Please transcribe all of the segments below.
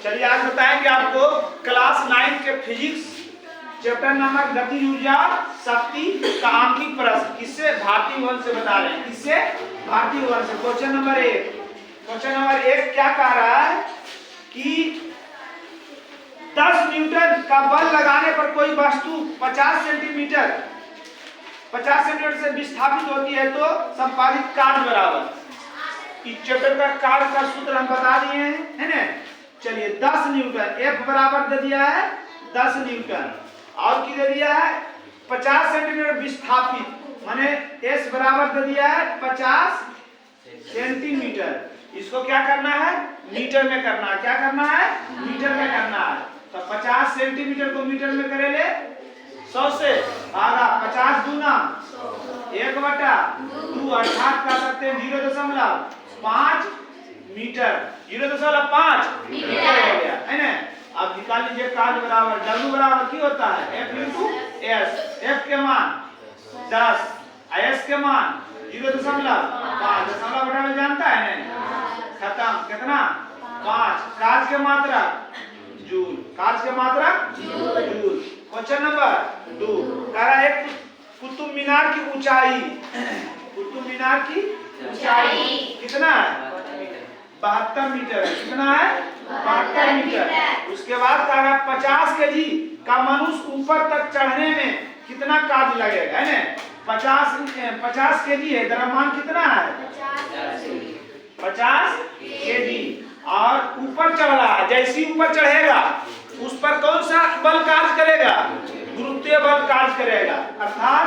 चलिए आज बताएंगे आपको क्लास 9 के फिजिक्स चैप्टर नंबर गति ऊर्जा शक्ति का आंकिक प्रश्न। किससे? भारतीय वन से बता रहे हैं। किससे? भारतीय वन से। Question number 1। क्वेश्चन नंबर 1 क्या कह रहा है कि 10 न्यूटन का बल लगाने पर कोई वस्तु 50 सेंटीमीटर से विस्थापित होती है तो संपादित कार्य बराबर। इस चैप्टर का कार्य का सूत्र हम बता दिए हैं, है ना। चलिए 10 न्यूटन, F बराबर दे दिया है 10 न्यूटन और की दे दिया है 50 सेंटीमीटर विस्थापित, माने S बराबर दे दिया है 50 सेंटीमीटर। इसको क्या करना है? मीटर में करना है। क्या करना है? मीटर में करना है। तो 50 सेंटीमीटर को मीटर में करे ले 100 से भागा 50 दूना 1/2 अर्थात कह सकते हैं 0.5 मीटर। 0.5 मीटर हो गया, है ना। अब निकाल लीजिए कार्य बराबर। W बराबर की होता है F × S। F के मान 10, S के मान 0.5। दशमलव बटा जानता है ना। खत्म। कितना? 5। कार्य के मात्रा जूल। कार्य के मात्रा जूल। क्वेश्चन नंबर 2 कह रहा है कुतुब मीनार की ऊंचाई। कुतुब मीनार की ऊंचाई कितना है? 72 मीटर। कितना है? 72 मीटर। उसके बाद कह रहा है 50 केजी का मनुष्य ऊपर तक चढ़ने में कितना कार्य लगेगा, है ना। 50 केजी है, द्रव्यमान कितना है? 50 केजी और ऊपर चढ़ रहा है। जैसे ही ऊपर चढ़ेगा उस पर कौन सा बल कार्य करेगा? गुरुत्वीय बल कार्य करेगा। अर्थात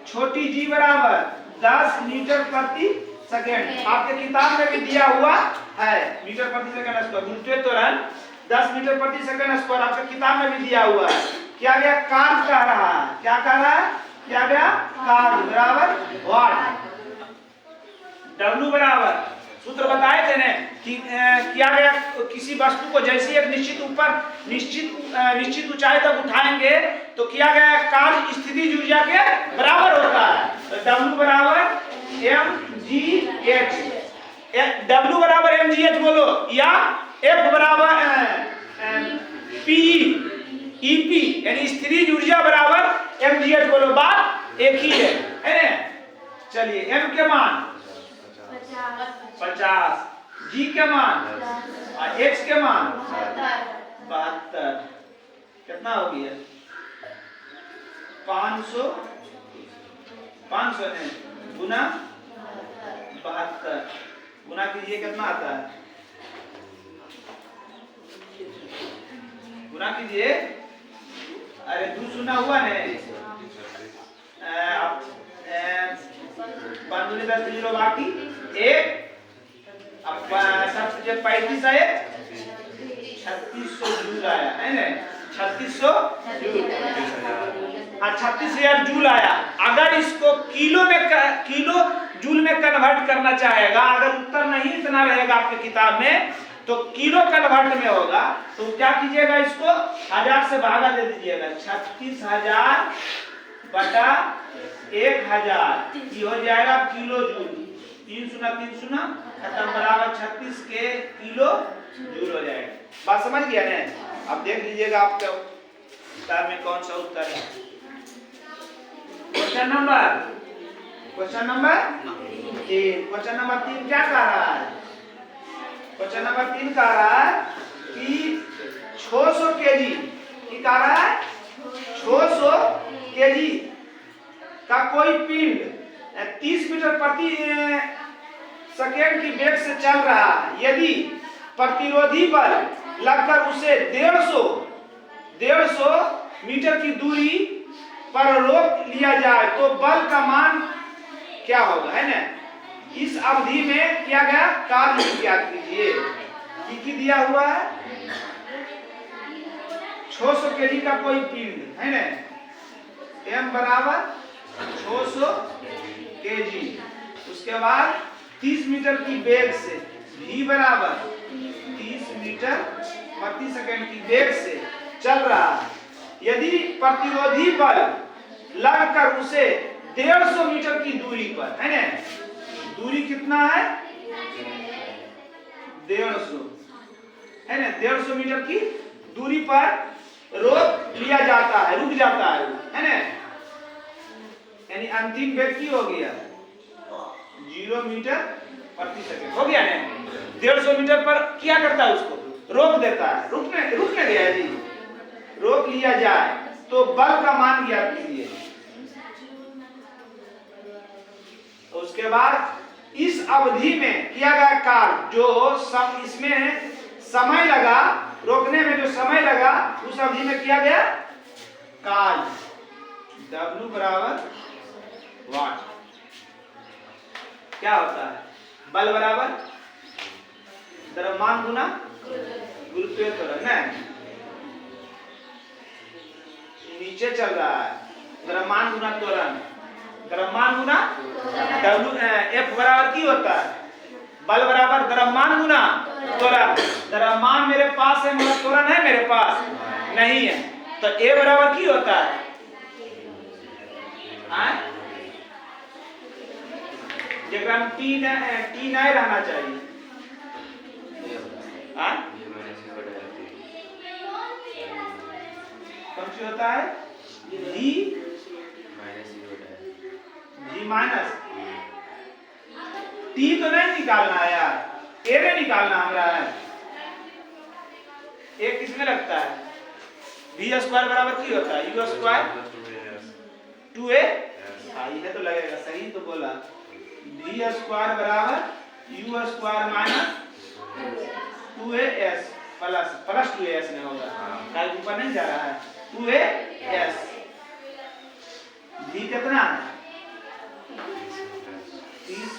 छोटी जी बराबर 10 मीटर प्रति सेकेंड। आपके किताब में भी दिया हुआ है मीटर प्रति सेकेंड स्क्वायर। गुरुत्वीय त्वरण 10 मीटर प्रति सेकेंड स्क्वायर आपके किताब में भी दिया हुआ है। क्या गया? कार्य कह रहा है। क्या कह रहा है? क्या गया? कार्य बराबर वाट। W बराबर सूत्र बताए थे ना कि क्या गया? किसी वस्तु को जैसे एक निश्चित ऊंचाई तक उठाएंगे तो किया गया कार्य स्थितिज ऊर्जा के बराबर होता है। तो W बराबर mgh। W बराबर mgh बोलो या F बराबर EP यानी स्थितिज ऊर्जा बराबर mgh बोलो। बात एक ही है ना। चलिए M के मान 50, G के मान और H के मान 72। कितना हो गया? 500 ने गुना 72 गुना कीजिए। कितना आता है? गुना कीजिए। अरे 2 शून्य हुआ नहीं। 5 दूनी 10 0 बाकी 1। अब 35 आए 3600 जूल आया, है ना। 3600 जूल। हाँ 36,000 जूल आया। अगर इसको किलो जूल में कन्वर्ट करना चाहेगा, अगर उत्तर नहीं इतना रहेगा आपके किताब में तो किलो कन्वर्ट में होगा, तो क्या कीजिएगा? इसको 1000 से भागा दे दीजिएगा। 36,000 बटा 1000 ये हो जाएगा किलो जूल। 3 शून्य 3 शून्य खत्म बराबर 36 के किलो जूल हो जाएगा। बात समझ गया ना। अब देख लीजिएगा आपके किताब में कौन सा उत्तर है। Question number 3। क्वेश्चन नंबर 3 क्या कह रहा है? क्वेश्चन नंबर 3 कह रहा है कि 600 केजी की कह रहा है 600 केजी का कोई पिंड 30 मीटर प्रति सेकेंड की वेग से चल रहा है। यदि प्रतिरोधी बल लगकर उसे 150 मीटर की दूरी पर रोक लिया जाए तो बल का मान क्या होगा, है ना। इस अवधि में क्या गया? कार्य ज्ञात कीजिए। की दिया हुआ है 600 केजी का कोई पिंड, है ना। M बराबर 600 केजी। उसके बाद 30 मीटर की वेग से V बराबर 30 मीटर प्रति सेकंड की वेग से चल रहा है। यदि प्रतिरोधी बल लगकर उसे 150 मीटर की दूरी पर, है ना। दूरी कितना है? 150। है ना, 150 मीटर की दूरी पर रोक लिया जाता है, रुक जाता है ना, यानी अंतिम व्यक्ति हो गया 0 मीटर प्रति सेकंड हो गया ना। 150 मीटर पर क्या करता है, उसको रोक देता है, रुकने गया जी, रोक लिया जाए तो बल का मान ज्ञात कीजिए। उसके बाद इस अवधि में किया गया कार्य जो इसमें समय लगा, रोकने में जो समय लगा उस अवधि में किया गया कार्य W बराबर वाट। क्या होता है, बल बराबर द्रव्यमान गुना गुरुत्वीय त्वरण है, नीचे चल रहा है, द्रव्यमान गुना त्वरण, द्रव्यमान गुना F बराबर की होता है, बल बराबर द्रव्यमान गुना त्वरण। द्रव्यमान मेरे पास है मगर त्वरण है मेरे पास नहीं है, तो A बराबर की होता है जगह में टी नहीं रहना चाहिए, कौन सी होता है जी माइनस टी तो नहीं निकालना है यार, ए में निकालना हमारा है, ए किसमें लगता है, वी स्क्वायर बराबर की होता है यू स्क्वायर 2a, ये तो लगेगा, सही तो बोला, वी स्क्वायर बराबर you square minus 2as plus 2as में होगा, क्या ऊपर नहीं जा रहा है, 2as v कितना है 30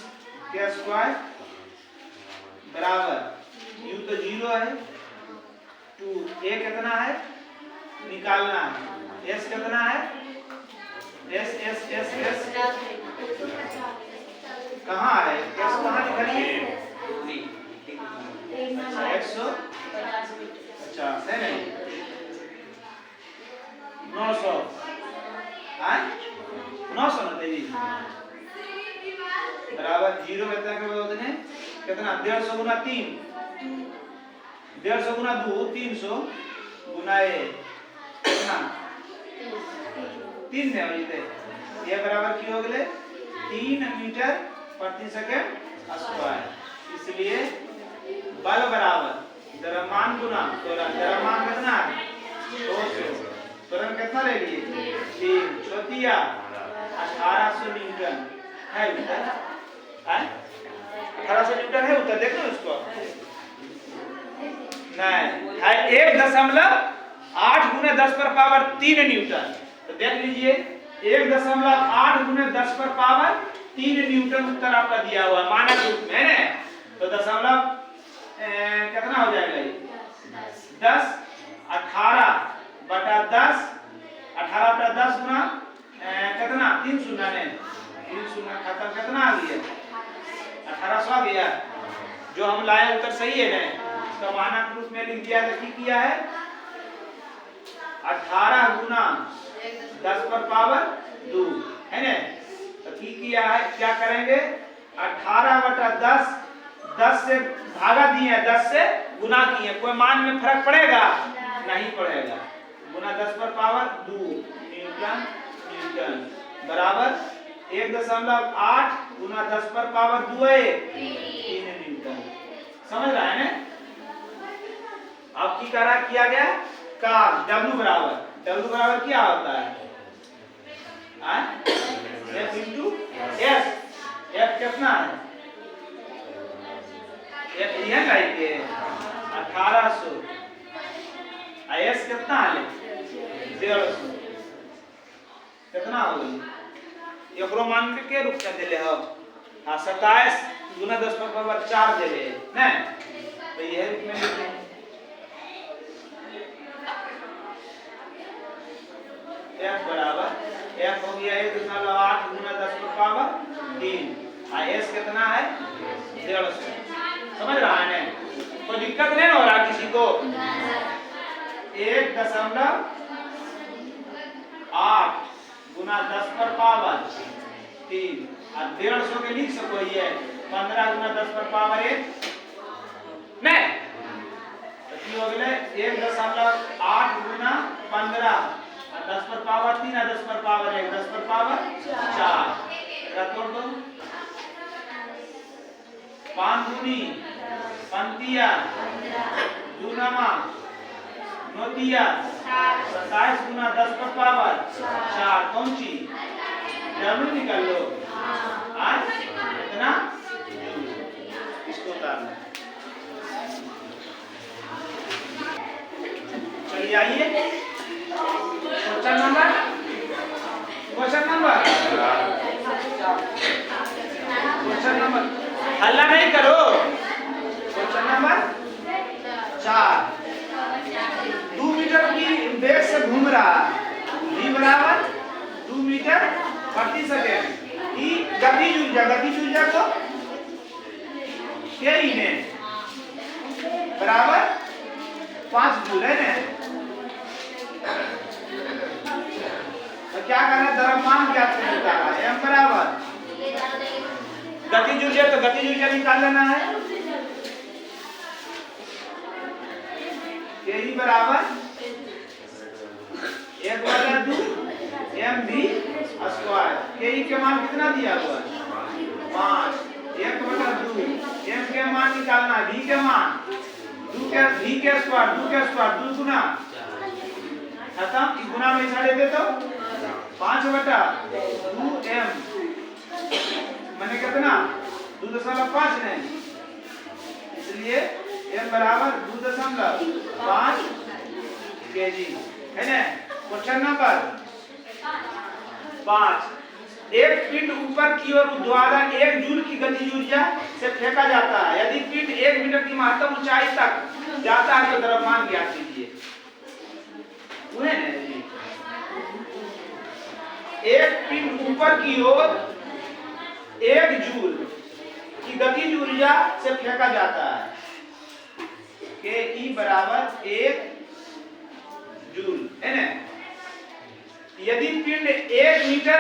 के स्क्वायर बराबर u तो 0 है 2a कितना है निकालना है, s कितना है s कहाँ है, s कहाँ निकालिए, अच्छा 150 है नहीं 900 900 ना तेजी बराबर 0 कितना 150 गुना 3, 150 गुना 2 300 गुना ए कितना 3 है वही थे, ये बराबर की हो गए 3 मीटर प्रति सेकंड स्क्वायर, इसलिए बल बराबर द्रव्यमान गुना त्वरण, द्रव्यमान कितना है 200, त्वरण कितना ले लिए 3, छोटिया 1800 न्यूटन है उत्तर, 1800 न्यूटन है उत्तर, देखो उसको नहीं है 1.8 गुने 10 पर पावर 3 न्यूटन, तो देख लीजिए 1.8 गुने 10 पर पावर 3 न्यूटन उत्तर आपका दिया हुआ है मानक रूप में है, तो दशमलव कितना हो जाएगा ये 10 18 बटा 10 18 बटा 10 गुना कितना 3 शून्य ने 3 शून्य खत्म, कितना आ गया 1800 आ गया, जो हम लाए उत्तर सही है ना, तो मानक रूप में लिख दिया, तो ठीक किया है 18 गुना 10 पर पावर 2 है ना, तो ठीक किया है, क्या करेंगे 18 बटा 10 से भागा दिए 10 से गुना किए, कोई मान में फर्क पड़ेगा नहीं पड़ेगा, गुना 10 पर पावर 2 न्यूटन बराबर 1.8 गुना 10 पर पावर 2 है 3 न्यूटन, समझ रहा है ना। अब की करा किया गया कार्य W बराबर क्या होता है F into S, F कितना है F यह लाइए 1800, S कितना है 150, कितना हो गई एकरो मान के रूप में देले हो 27 गुना 10 पर पावर 4 देले ना, तो यह रूप में लिखते हैं F बराबर F हो गया 1.8 गुना 10 पर पावर 3, S कितना है 150, समझ रहा है ना, कोई दिक्कत नहीं हो रहा किसी को, 1.8 गुना 10 पर पावर 3 और 150 के लिख सको ये 15 गुना 10 पर पावर 1 नहीं, तो 1.8 गुना 15 10 पर पावर 3 10 पर पावर 1 10 पर पावर 4 तोड़ दो। 5 दूनी 25 दूनमा नोतिया 27 गुना 10 पर पावर 4 कौन सी डब्ल्यू निकाल लो। आज इतना इसको उतारना। चलिए आइए क्वेश्चन नंबर हल्ला नहीं करो। क्वेश्चन नंबर 4 2 मीटर की वेग से घूम रहा v बराबर 2 मीटर प्रति सेकेंड ई गतिज ऊर्जा को के ई ने बराबर 5 जूल है ना। तो क्या करना है द्रव्यमान ज्ञात करने का है m बराबर गतिज ऊर्जा तो गतिज ऊर्जा निकाल लेना है के ई बराबर 1/2 mv स्क्वायर। के ई के मान कितना दिया हुआ है 5 1/2 m के मान निकालना है v के मान 2 के स्क्वायर 2 गुना खत्म इस गुना में छाड़े दे तो 5/2 m माने कितना 2.5 नहीं इसलिए m बराबर 2.5 केजी है ना। क्वेश्चन नंबर 5 एक पिंड ऊपर की ओर ऊर्ध्वाधर 1 जूल की गतिज ऊर्जा से फेंका जाता है। यदि पिंड 1 मीटर की महत्तम ऊंचाई तक जाता है तो द्रव्यमान ज्ञात कीजिए। हुए ना जी। एक पिंड ऊपर की ओर 1 जूल की गतिज ऊर्जा से फेंका जाता है के ई बराबर 1 जूल है ना। यदि पिंड 1 मीटर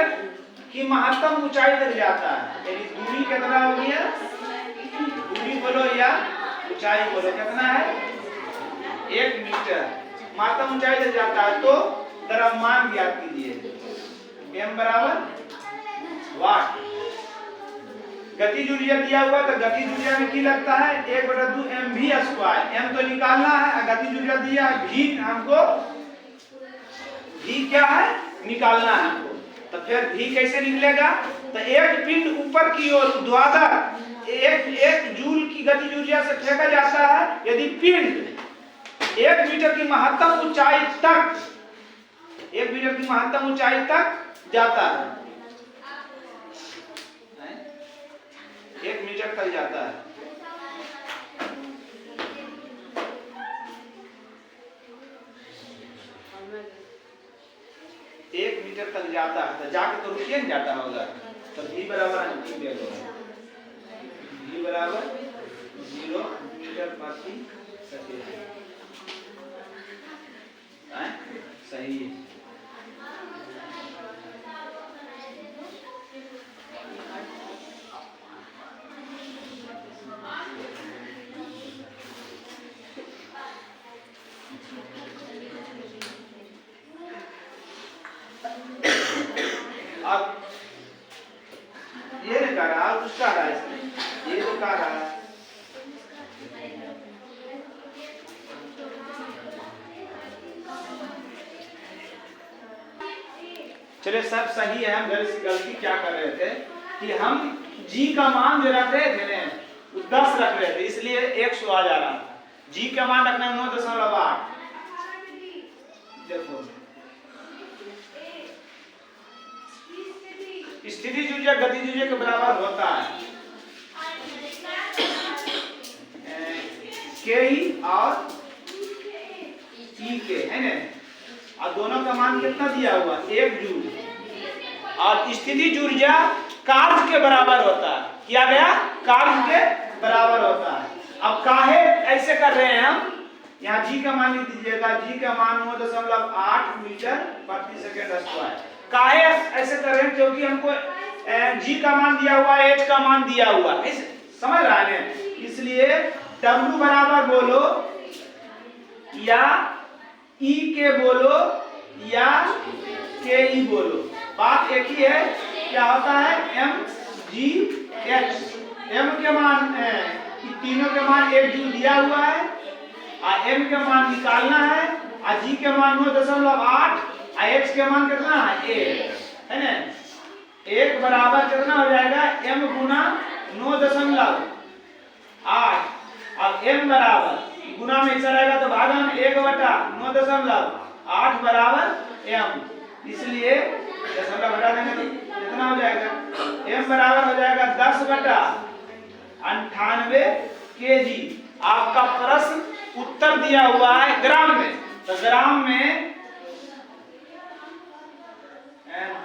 की महत्तम ऊंचाई तक जाता है यानी दूरी कितना हो गया दूरी बोलो या ऊंचाई बोलो कितना है 1 मीटर महत्तम ऊंचाई तक जाता है तो द्रव्यमान ज्ञात कीजिए। m बराबर वाट गतिज ऊर्जा दिया हुआ तो गतिज ऊर्जा में की लगता है 1/2 mv स्क्वायर। m तो निकालना है गतिज ऊर्जा दिया है v हमको v क्या है निकालना है हमको तो फिर v कैसे निकलेगा तो एक पिंड ऊपर की ओर ऊर्ध्वाधर 1 जूल की गतिज ऊर्जा से फेंका जाता है। यदि पिंड 1 मीटर की महत्तम ऊंचाई तक 1 मीटर की महत्तम ऊंचाई तक जाता है 1 मीटर तक जाता है। एक मीटर तक जाता है तो जाके तो रुकिए नहीं जाता होगा तो v बराबर v बराबर 0 मीटर प्रति सेकंड सही है। अब ये नहीं कर रहा उसका रहा है ये तो कर रहा है चलिए सब सही है। हम गलती क्या कर रहे थे कि हम g का मान जो रख रहे थे ना 10 रख रहे थे इसलिए 100 आ जा रहा था। g का मान रखना 9.8 देखो स्थितिज ऊर्जा गतिज ऊर्जा के बराबर होता है के ई और ई के है ना और दोनों का मान कितना दिया हुआ 1 जूल और स्थितिज ऊर्जा कार्य के बराबर होता है किया गया कार्य के बराबर होता है। अब काहे ऐसे कर रहे हैं हम यहाँ g का मान लिख दीजिएगा g का मान 9.8 मीटर प्रति सेकंड स्क्वायर। काहे ऐसे कर रहे हैं क्योंकि हमको g का मान दिया हुआ h का मान दिया हुआ समझ रहा है इसलिए w बराबर बोलो या ई के बोलो या के ई बोलो, बात एक ही है। क्या होता है एम जी एच। एम के मान तीनों के मान 1 जूल दिया हुआ है और एम के मान निकालना है और जी के मान 9.8 और एच के मान कितना है 1 है ना। 1 बराबर कितना हो जाएगा एम गुना 9.8 और एम बराबर गुना में चलेगा तो भागा में 1/9.8 बराबर एम, इसलिए दशमलव घटा देंगे तो कितना हो जाएगा एम बराबर हो जाएगा 10/98 केजी। आपका प्रश्न उत्तर दिया हुआ है ग्राम में, तो ग्राम में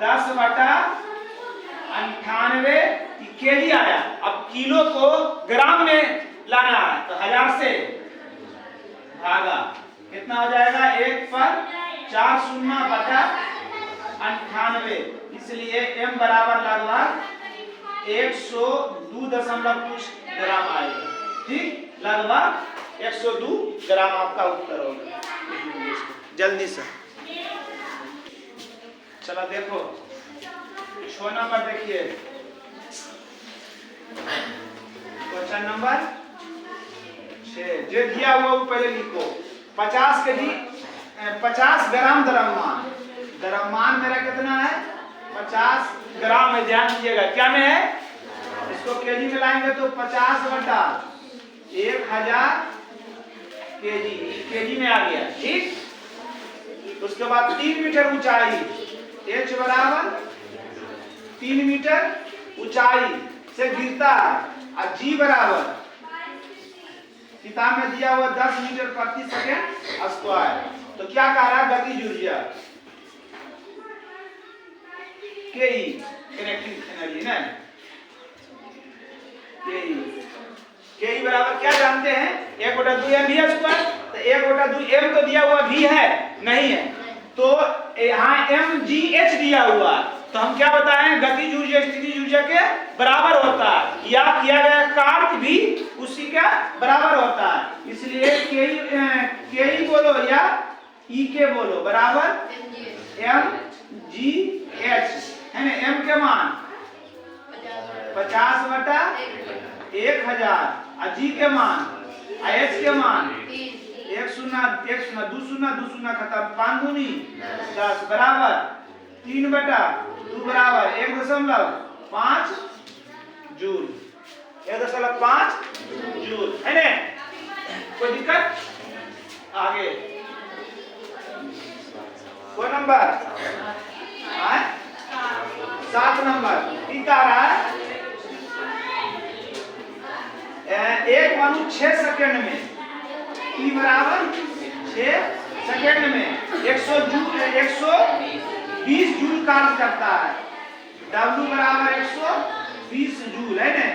10/98 केजी आया। अब किलो को ग्राम में लाना है तो 1000 से भागा कितना हो जाएगा 1 पर 4 शून्य बटा 98, इसलिए m बराबर लगभग 102 कुछ ग्राम आएगा। ठीक, लगभग 102 ग्राम आपका उत्तर होगा। जल्दी से चला देखो 6 नंबर देखिए, क्वेश्चन नंबर 6 जो दिया हुआ वो पहले लिखो। 50 के 50 ग्राम द्रव्यमान, द्रव्यमान मेरा कितना है 50 ग्राम है, ध्यान दीजिएगा क्या में है, इसको केजी में लाएंगे तो 50/1000 केजी, केजी में आ गया। ठीक, उसके बाद 3 मीटर ऊंचाई, h बराबर 3 मीटर ऊंचाई से गिरता है और g बराबर किताब में दिया हुआ 10 मीटर प्रति सेकंड स्क्वायर। तो क्या कह रहा है गतिज ऊर्जा के ई किनेटिक एनर्जी ना, के ई बराबर क्या जानते हैं 1/2 mv²। तो 1/2 m तो दिया हुआ v है नहीं है, तो यहाँ mgh दिया हुआ, तो हम क्या बताएं गतिज ऊर्जा स्थितिज ऊर्जा के बराबर होता है, या किया गया कार्य भी उसी का बराबर होता है। इसलिए के ई बोलो या ई के बोलो बराबर mgh है ना। m के मान 50/1000 और g के मान h के मान 1 0 1 0 2 0 2 0 खत्म 5 दूनी 10 बराबर 3/2 बराबर 1.5 जूल, 1.5 जूल है ना। कोई दिक्कत आगे कोई नंबर 7 नंबर ठीक आ रहा है। एक मानो 6 सेकंड में t बराबर 6 सेकंड में 120 जूल कार्य करता है। W बराबर 120 जूल है ना,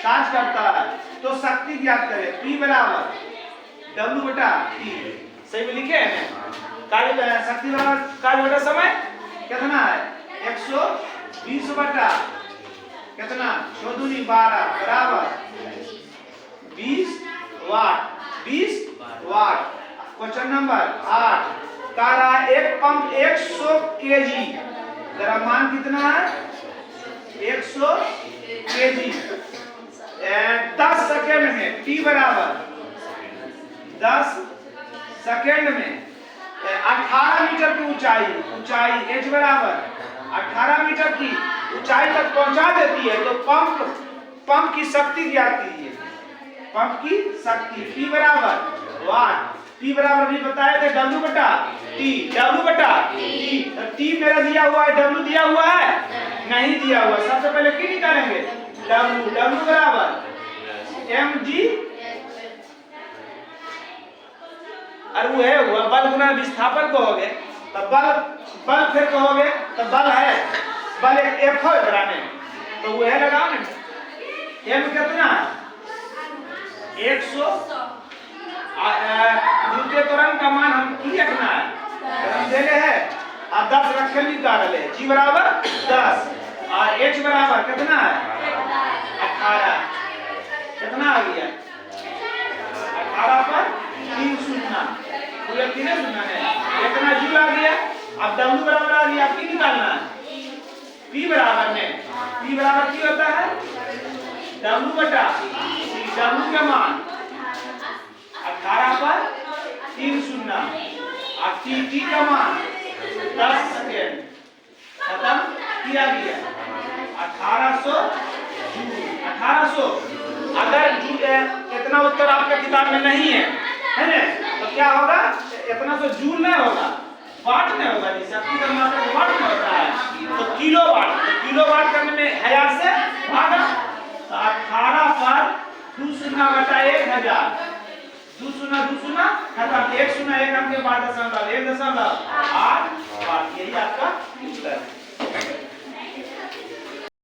कार्य करता है। तो शक्ति ज्ञात करें, P बराबर W/T, सही में लिखे हैं कार्य शक्ति बराबर कार्य बटा समय कितना है 120 बटा कितना 14 12 बराबर 20 वाट 20 वाट। क्वेश्चन नंबर 8 कह रहा है एक पंप 100 केजी, द्रव्यमान कितना है 100 केजी, 10 सेकेंड में t बराबर 10 सेकेंड में 18 मीटर की ऊंचाई h बराबर 18 मीटर की ऊंचाई तक पहुंचा देती है। तो पंप की शक्ति ज्ञात कीजिए, पंप की शक्ति P बराबर वाट, P बराबर भी बताए थे W/T, W/T। तो T मेरा दिया हुआ है, W दिया हुआ है नहीं दिया हुआ, सबसे पहले T निकालेंगे W बराबर mg, और वो है हुआ बल गुना विस्थापन कहोगे तो बल फिर कहोगे तो बल है, बल एक F है बरा में, तो वो है लगाओ ना m कितना है 100, द्वितीय त्वरण का मान हम की रखना है, हम देले है और 10 रखे निकाल ले, g बराबर 10 और h बराबर कितना है 18, कितना आ गया 18 पर 3 W बटा C, W का मान 18 पर 3 शून्य और T का मान 10 सेकेंड खत्म किया गया। 1800 जूल। 1800 अगर इतना उत्तर आपके किताब में नहीं है ना, तो क्या होगा? इतना तो जूल नहीं होगा, वाट नहीं होगा। जैसे अपनी मात्रा वाट में होता है तो किलोवाट, तो किलोवाट करने में 1000 से भागा, तो 18 पर 2 शून्य बटा 1000, 2 शून्य 2 शून्य खत्म, 1 शून्य 1 अंक के बाद 1.8 वाट, यही आपका